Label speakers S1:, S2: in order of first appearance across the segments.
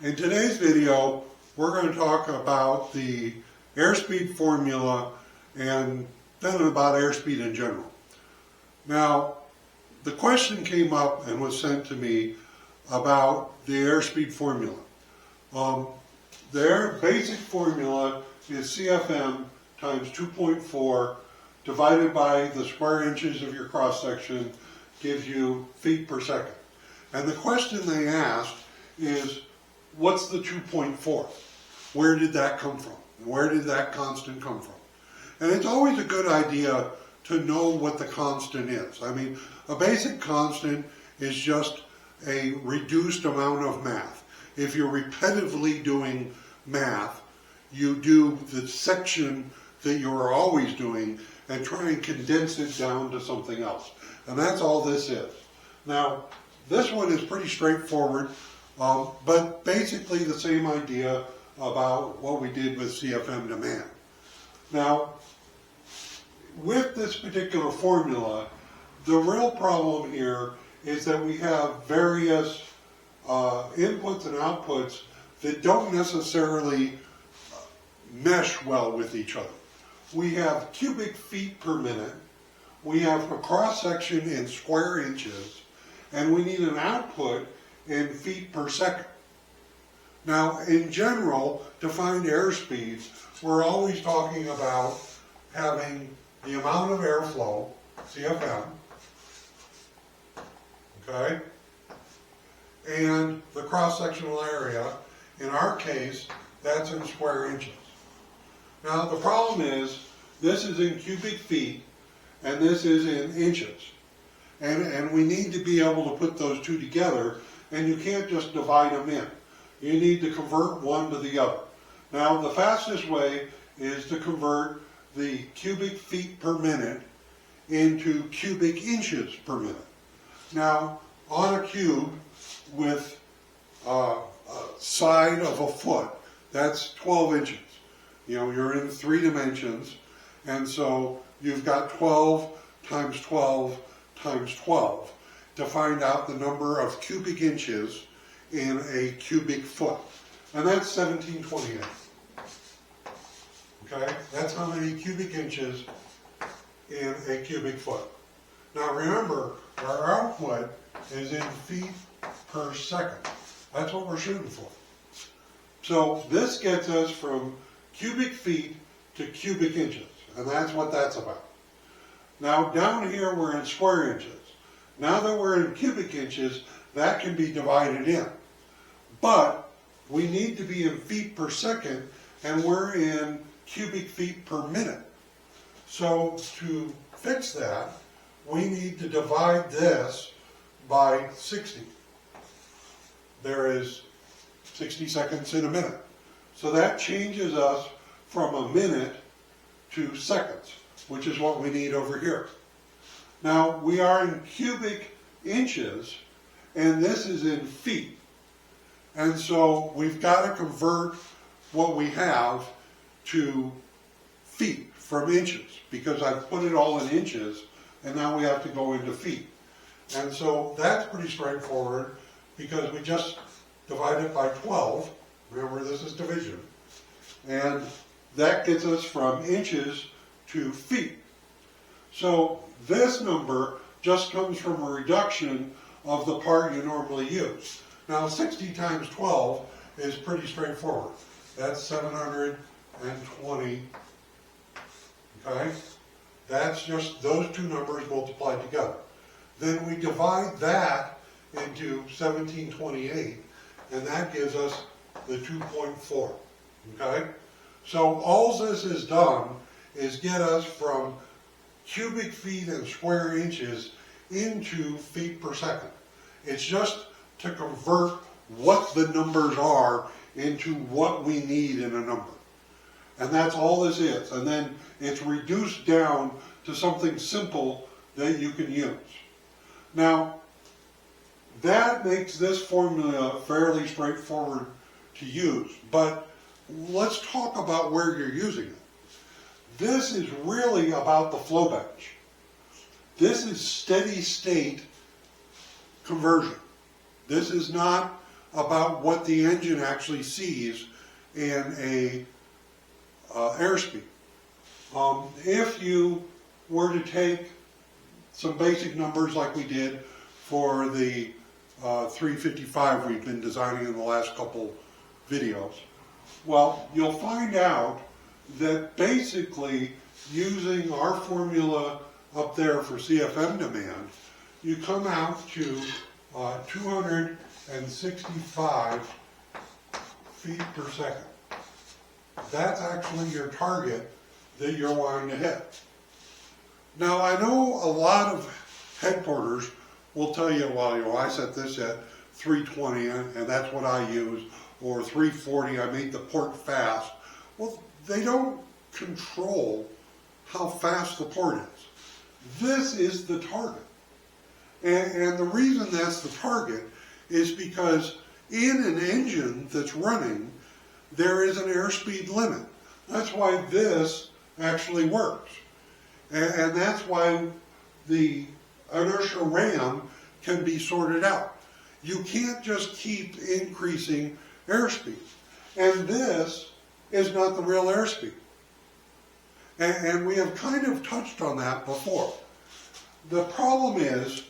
S1: In today's video, we're going to talk about the airspeed formula and then about airspeed in general. Now, the question came up and was sent to me about the airspeed formula. Their basic formula is CFM times 2.4 divided by the square inches of your cross section gives you feet per second. And the question they asked is, what's the 2.4? Where did that come from? Where did that constant come from? And it's always a good idea to know what the constant is. I mean, a basic constant is just a reduced amount of math. If you're repetitively doing math, you do the section that you're always doing and try and condense it down to something else. And that's all this is. Now, this one is pretty straightforward, but basically the same idea about what we did with CFM demand. Now, with this particular formula, the real problem here is that we have various inputs and outputs that don't necessarily mesh well with each other. We have cubic feet per minute, we have a cross section in square inches, and we need an output in feet per second. Now, in general, to find airspeed, we're always talking about having the amount of airflow, CFM, okay, and the cross-sectional area. In our case, that's in square inches. Now, the problem is, this is in cubic feet, and this is in inches. And we need to be able to put those two together, and you can't just divide them in. You need to convert one to the other. Now, the fastest way is to convert the cubic feet per minute into cubic inches per minute. Now, on a cube with a side of a foot, that's 12 inches. You know, you're in 3 dimensions, and so you've got 12 times 12 times 12 to find out the number of cubic inches in a cubic foot. And that's 1728. Okay? That's how many cubic inches in a cubic foot. Now remember, our output is in feet per second. That's what we're shooting for. So this gets us from cubic feet to cubic inches, and that's what that's about. Now down here we're in square inches. Now that we're in cubic inches, that can be divided in. But we need to be in feet per second, and we're in cubic feet per minute. So to fix that, we need to divide this by 60. There is 60 seconds in a minute. So that changes us from a minute to seconds, which is what we need over here. Now, we are in cubic inches, and this is in feet. And so we've got to convert what we have to feet from inches, because I've put it all in inches, and now we have to go into feet. And so that's pretty straightforward, because we just divide it by 12. Remember, this is division. And that gets us from inches to feet. So this number just comes from a reduction of the part you normally use. Now 60 times 12 is pretty straightforward. That's 720, okay? That's just those two numbers multiplied together. Then we divide that into 1728, and that gives us the 2.4, okay? So all this has done is get us from cubic feet and square inches into feet per second. It's just to convert what the numbers are into what we need in a number. And that's all this is. And then it's reduced down to something simple that you can use. Now, that makes this formula fairly straightforward to use, but let's talk about where you're using it. This is really about the flow bench. This is steady state conversion. This is not about what the engine actually sees in a airspeed. If you were to take some basic numbers like we did for the 355 we've been designing in the last couple videos, well, you'll find out that basically using our formula up there for CFM demand, you come out to 265 feet per second. That's actually your target that you're wanting to hit. Now, I know a lot of headquarters will tell you, well, I set this at 320 and that's what I use, or 340, I made the port fast. Well, they don't control how fast the port is. This is the target. And the reason that's the target is because in an engine that's running, there is an airspeed limit. That's why this actually works. And that's why the inertial ram can be sorted out. You can't just keep increasing airspeed. And this is not the real airspeed. And we have kind of touched on that before. The problem is,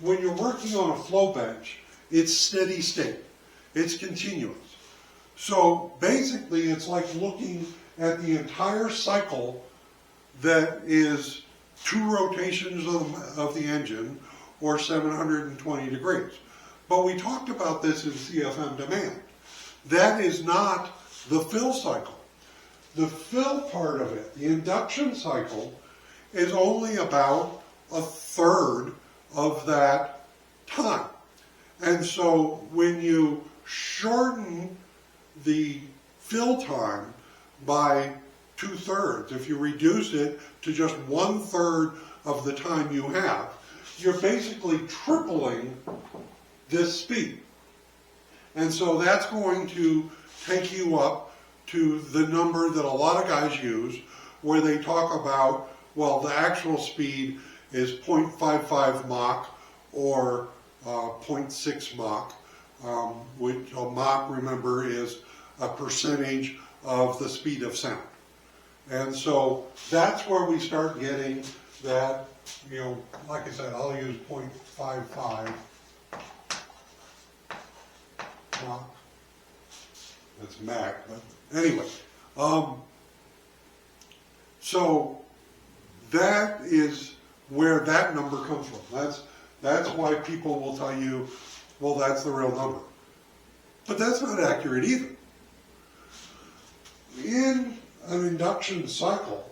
S1: when you're working on a flow bench, it's steady state. It's continuous. So basically, it's like looking at the entire cycle that is 2 rotations of the engine, or 720 degrees. But we talked about this in CFM demand. That is not the fill cycle. The fill part of it, the induction cycle, is only about 1/3 of that time. And so when you shorten the fill time by 2/3, if you reduce it to just 1/3 of the time you have, you're basically tripling this speed. And so that's going to take you up to the number that a lot of guys use, where they talk about, well, the actual speed is 0.55 Mach or 0.6 Mach, which a Mach, remember, is a percentage of the speed of sound. And so that's where we start getting that, like I said, I'll use 0.55 Mach. That's Mach, but anyway. So that is where that number comes from. That's why people will tell you, well, that's the real number. But that's not accurate either. In an induction cycle,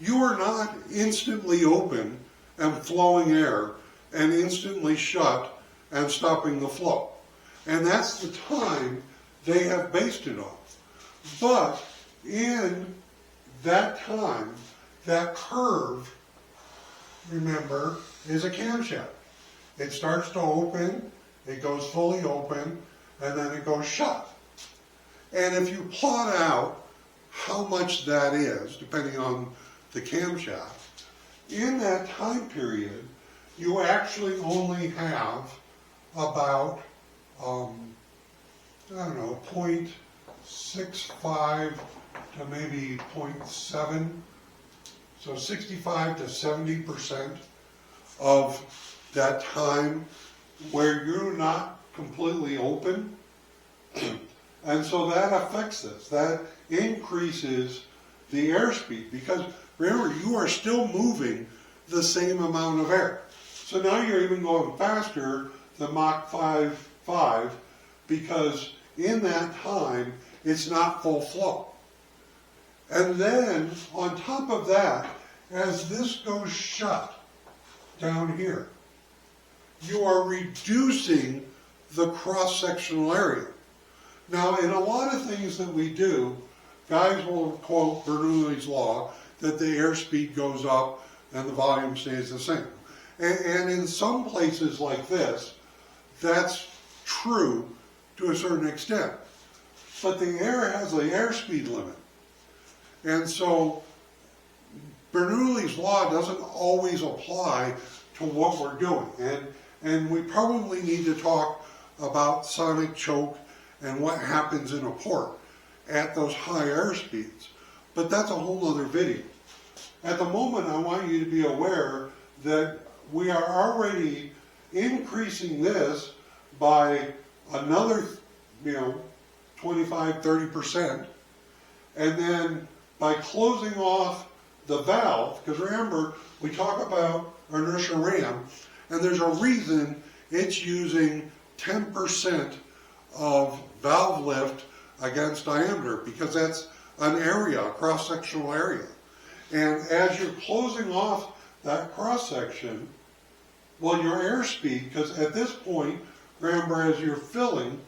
S1: you are not instantly open and flowing air and instantly shut and stopping the flow. And that's the time they have based it on. But in that time, that curve, remember, is a camshaft. It starts to open, it goes fully open, and then it goes shut. And if you plot out how much that is, depending on the camshaft, in that time period, you actually only have about, 0.65 to maybe 0.7, so 65 to 70% of that time where you're not completely open. And so that affects this. That increases the airspeed, because remember, you are still moving the same amount of air. So now you're even going faster than Mach 5.5, because in that time, it's not full flow. And then, on top of that, as this goes shut down here, you are reducing the cross-sectional area. Now, in a lot of things that we do, guys will quote Bernoulli's law that the airspeed goes up and the volume stays the same. And in some places like this, that's true to a certain extent. But the air has an airspeed limit. And so Bernoulli's law doesn't always apply to what we're doing. And we probably need to talk about sonic choke and what happens in a port at those high airspeeds. But that's a whole other video. At the moment, I want you to be aware that we are already increasing this by another, 25, 30%. And then by closing off the valve, because remember, we talk about inertial ram, and there's a reason it's using 10% of valve lift against diameter, because that's an area, a cross-sectional area. And as you're closing off that cross-section, well, your airspeed, because at this point, remember, as you're filling,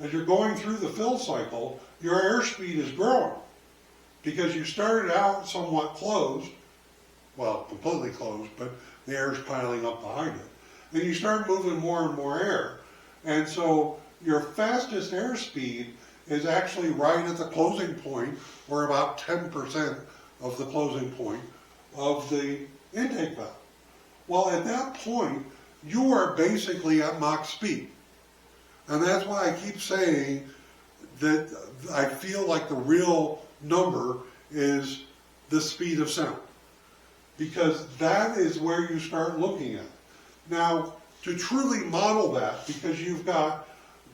S1: as you're going through the fill cycle, your airspeed is growing. Because you started out somewhat closed, well, completely closed, but the air is piling up behind it. And you start moving more and more air. And so your fastest airspeed is actually right at the closing point, or about 10% of the closing point of the intake valve. Well, at that point, you are basically at Mach speed. And that's why I keep saying that I feel like the real number is the speed of sound. Because that is where you start looking at. Now, to truly model that, because you've got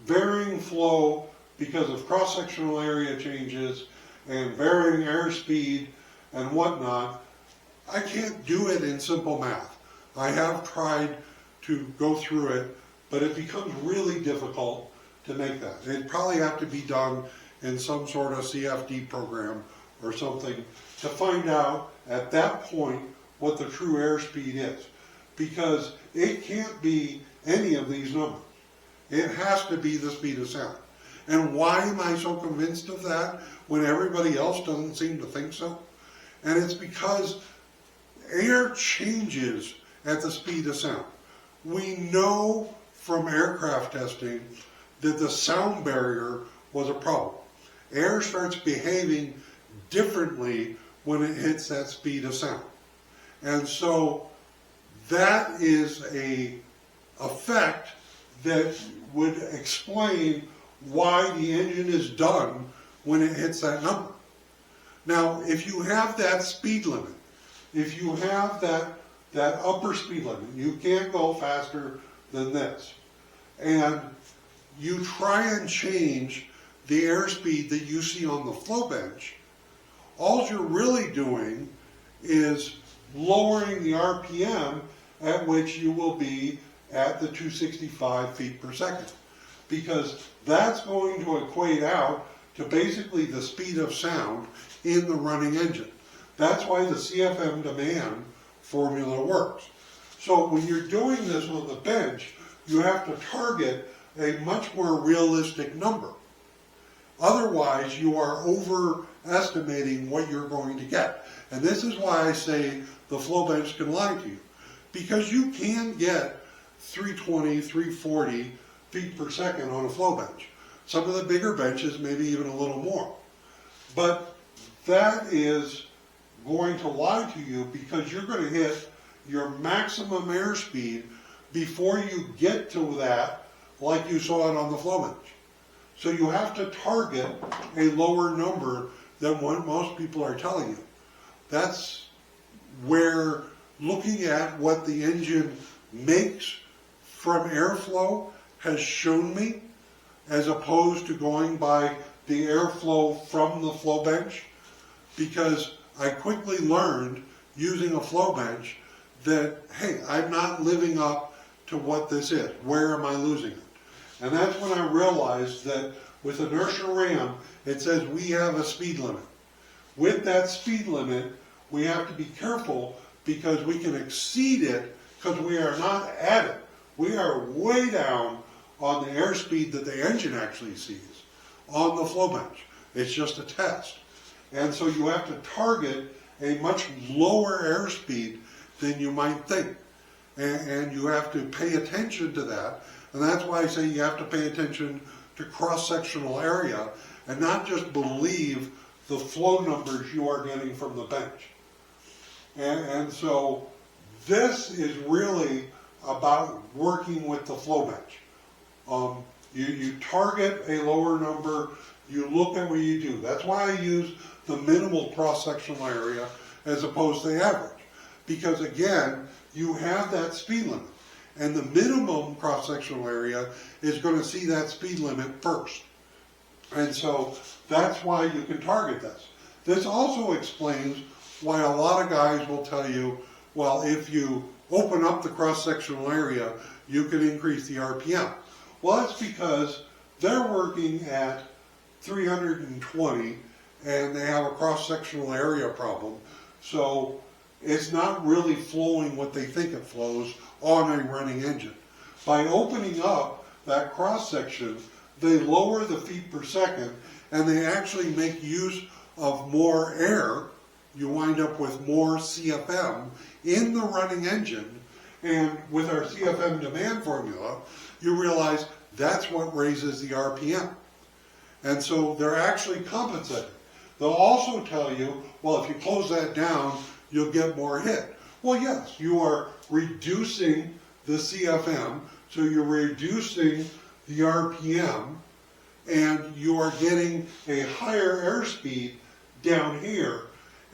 S1: varying flow because of cross-sectional area changes and varying airspeed and whatnot, I can't do it in simple math. I have tried to go through it, but it becomes really difficult to make that. It'd probably have to be done in some sort of CFD program or something to find out at that point what the true airspeed is. Because it can't be any of these numbers. It has to be the speed of sound. And why am I so convinced of that when everybody else doesn't seem to think so? And it's because air changes at the speed of sound. We know from aircraft testing that the sound barrier was a problem. Air starts behaving differently when it hits that speed of sound. And so that is a effect that would explain why the engine is done when it hits that number. Now, if you have that speed limit, if you have that upper speed limit, you can't go faster than this, and you try and change the airspeed that you see on the flow bench, all you're really doing is lowering the RPM at which you will be at the 265 feet per second. Because that's going to equate out to basically the speed of sound in the running engine. That's why the CFM demand formula works. So when you're doing this on the bench, you have to target a much more realistic number. Otherwise, you are overestimating what you're going to get. And this is why I say the flow bench can lie to you. Because you can get 320, 340 feet per second on a flow bench. Some of the bigger benches, maybe even a little more. But that is going to lie to you because you're going to hit your maximum airspeed before you get to that, like you saw it on the flow bench. So you have to target a lower number than what most people are telling you. That's where looking at what the engine makes from airflow has shown me, as opposed to going by the airflow from the flow bench, because I quickly learned using a flow bench that, hey, I'm not living up to what this is. Where am I losing it? And that's when I realized that with inertial ram, it says we have a speed limit. With that speed limit, we have to be careful because we can exceed it because we are not at it. We are way down on the airspeed that the engine actually sees on the flow bench. It's just a test. And so you have to target a much lower airspeed than you might think. And you have to pay attention to that. And that's why I say you have to pay attention to cross-sectional area and not just believe the flow numbers you are getting from the bench. And so this is really about working with the flow bench. You target a lower number, you look at what you do. That's why I use the minimal cross-sectional area as opposed to the average. Because again, you have that speed limit. And the minimum cross-sectional area is going to see that speed limit first. And so that's why you can target this. This also explains why a lot of guys will tell you, well, if you open up the cross-sectional area, you can increase the RPM. Well, that's because they're working at 320 and they have a cross-sectional area problem. So it's not really flowing what they think it flows on a running engine. By opening up that cross-section, they lower the feet per second and they actually make use of more air. You wind up with more CFM in the running engine, and with our CFM demand formula, you realize that's what raises the RPM. And so they're actually compensating. They'll also tell you, well, if you close that down, you'll get more hit. Well, yes, you are reducing the CFM, so you're reducing the RPM, and you are getting a higher airspeed down here.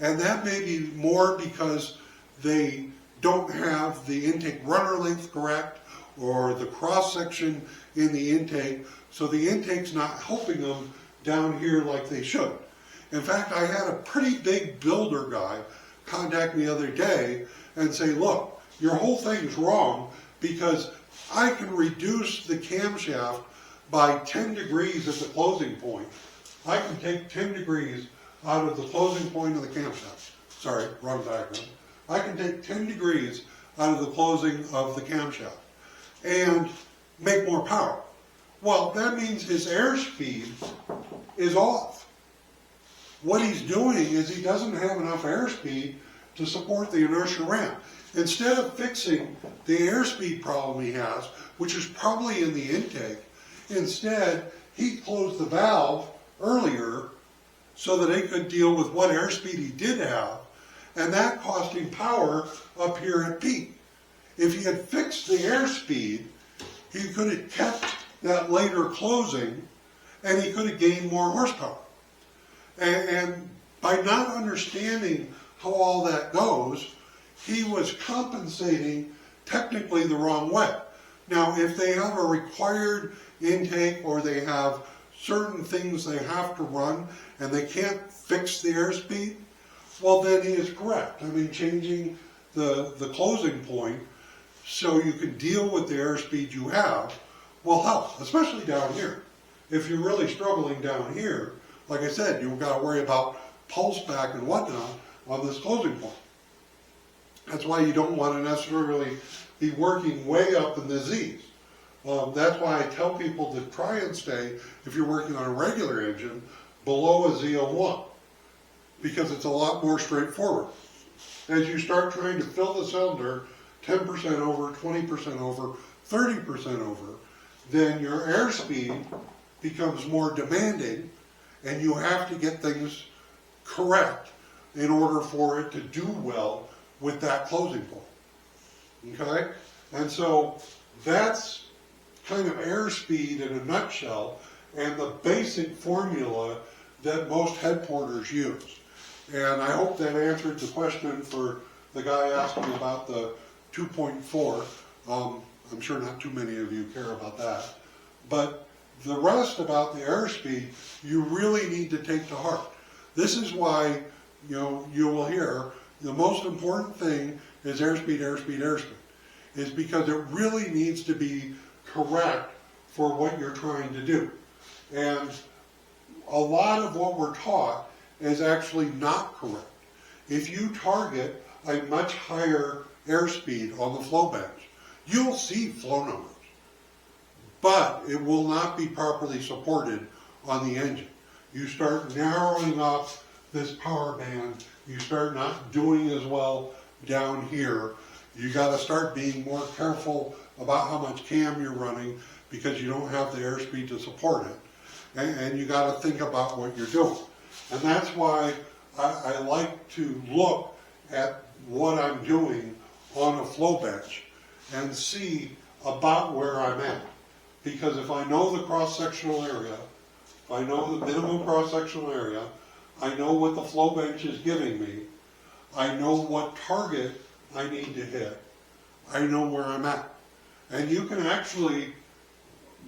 S1: And that may be more because they don't have the intake runner length correct, or the cross-section in the intake, so the intake's not helping them down here like they should. In fact, I had a pretty big builder guy contact me the other day and say, look, your whole thing is wrong because I can reduce the camshaft by 10 degrees at the closing point. I can take 10 degrees out of the closing point of the camshaft. Sorry, wrong diagram. I can take 10 degrees out of the closing of the camshaft and make more power. Well, that means his airspeed is off. What he's doing is he doesn't have enough airspeed to support the inertia ramp. Instead of fixing the airspeed problem he has, which is probably in the intake, instead he closed the valve earlier so that it could deal with what airspeed he did have, and that cost him power up here at peak. If he had fixed the airspeed, he could have kept that later closing, and he could have gained more horsepower. And by not understanding how all that goes, he was compensating technically the wrong way. Now, if they have a required intake or they have certain things they have to run and they can't fix the airspeed, well, then he is correct. I mean, changing the closing point so you can deal with the airspeed you have will help, especially down here. If you're really struggling down here, like I said, you've got to worry about pulse back and whatnot on this closing point. That's why you don't want to necessarily be working way up in the Z's. That's why I tell people to try and stay, if you're working on a regular engine, below a Z01, because it's a lot more straightforward. As you start trying to fill the cylinder 10% over, 20% over, 30% over, then your airspeed becomes more demanding, and you have to get things correct in order for it to do well with that closing point. Okay? And so that's kind of airspeed in a nutshell, and the basic formula that most head porters use. And I hope that answered the question for the guy asking about the 2.4. I'm sure not too many of you care about that. But the rest about the airspeed, you really need to take to heart. This is why, you will hear the most important thing is airspeed, airspeed, airspeed. Is because it really needs to be correct for what you're trying to do. And a lot of what we're taught is actually not correct. If you target a much higher airspeed on the flow bench, you'll see flow numbers, but it will not be properly supported on the engine. You start narrowing up this power band, you start not doing as well down here. You got to start being more careful about how much cam you're running because you don't have the airspeed to support it. And you got to think about what you're doing. And that's why I like to look at what I'm doing on a flow bench and see about where I'm at. because if I know the cross-sectional area, if I know the minimum cross-sectional area, I know what the flow bench is giving me, I know what target I need to hit, I know where I'm at. And you can actually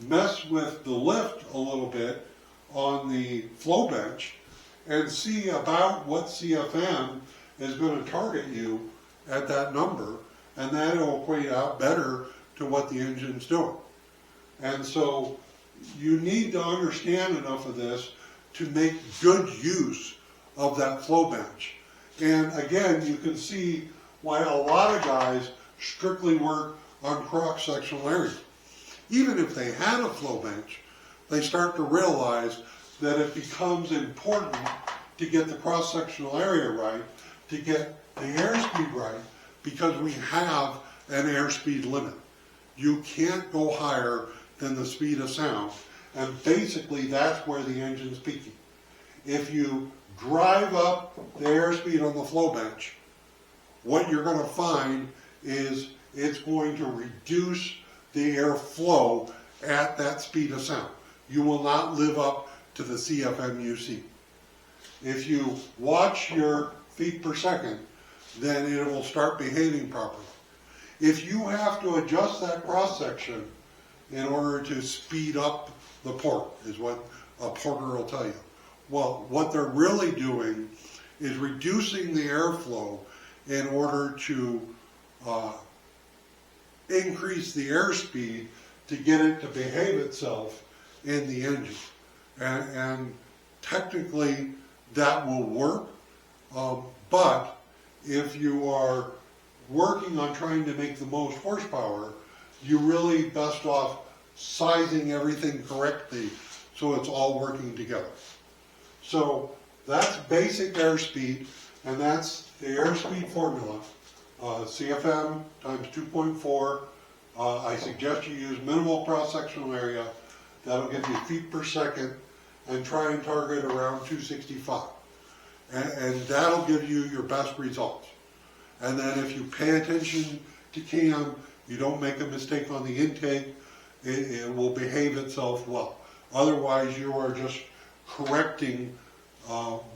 S1: mess with the lift a little bit on the flow bench and see about what CFM is going to target you at that number, and that will equate out better to what the engine's doing. And so you need to understand enough of this to make good use of that flow bench. And again, you can see why a lot of guys strictly work on cross-sectional area. Even if they had a flow bench, they start to realize that it becomes important to get the cross-sectional area right, to get the airspeed right, because we have an airspeed limit. You can't go higher than the speed of sound, and basically that's where the engine's peaking. If you drive up the airspeed on the flow bench, what you're going to find is it's going to reduce the airflow at that speed of sound. You will not live up to the CFM you see. If you watch your feet per second, then it will start behaving properly. If you have to adjust that cross-section in order to speed up the port, is what a porter will tell you. Well, what they're really doing is reducing the airflow in order to increase the airspeed to get it to behave itself in the engine. And technically that will work, but if you are working on trying to make the most horsepower, you're really best off sizing everything correctly so it's all working together. So that's basic airspeed, and that's the airspeed formula. CFM times 2.4. I suggest you use minimal cross-sectional area. That'll give you feet per second, and try and target around 265. And that'll give you your best results. And then if you pay attention to cam, you don't make a mistake on the intake, it will behave itself well. Otherwise, you are just correcting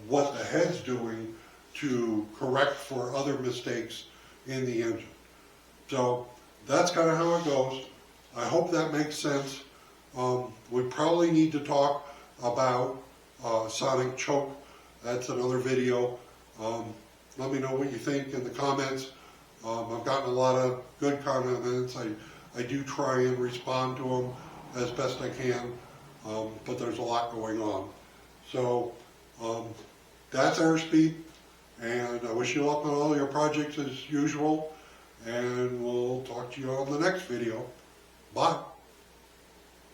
S1: what the head's doing to correct for other mistakes in the engine. So that's kind of how it goes. I hope that makes sense. We probably need to talk about sonic choke. That's another video. Let me know what you think in the comments. I've gotten a lot of good comments. I do try and respond to them as best I can, but there's a lot going on. So that's Airspeed, and I wish you luck on all your projects as usual, and we'll talk to you on the next video. Bye.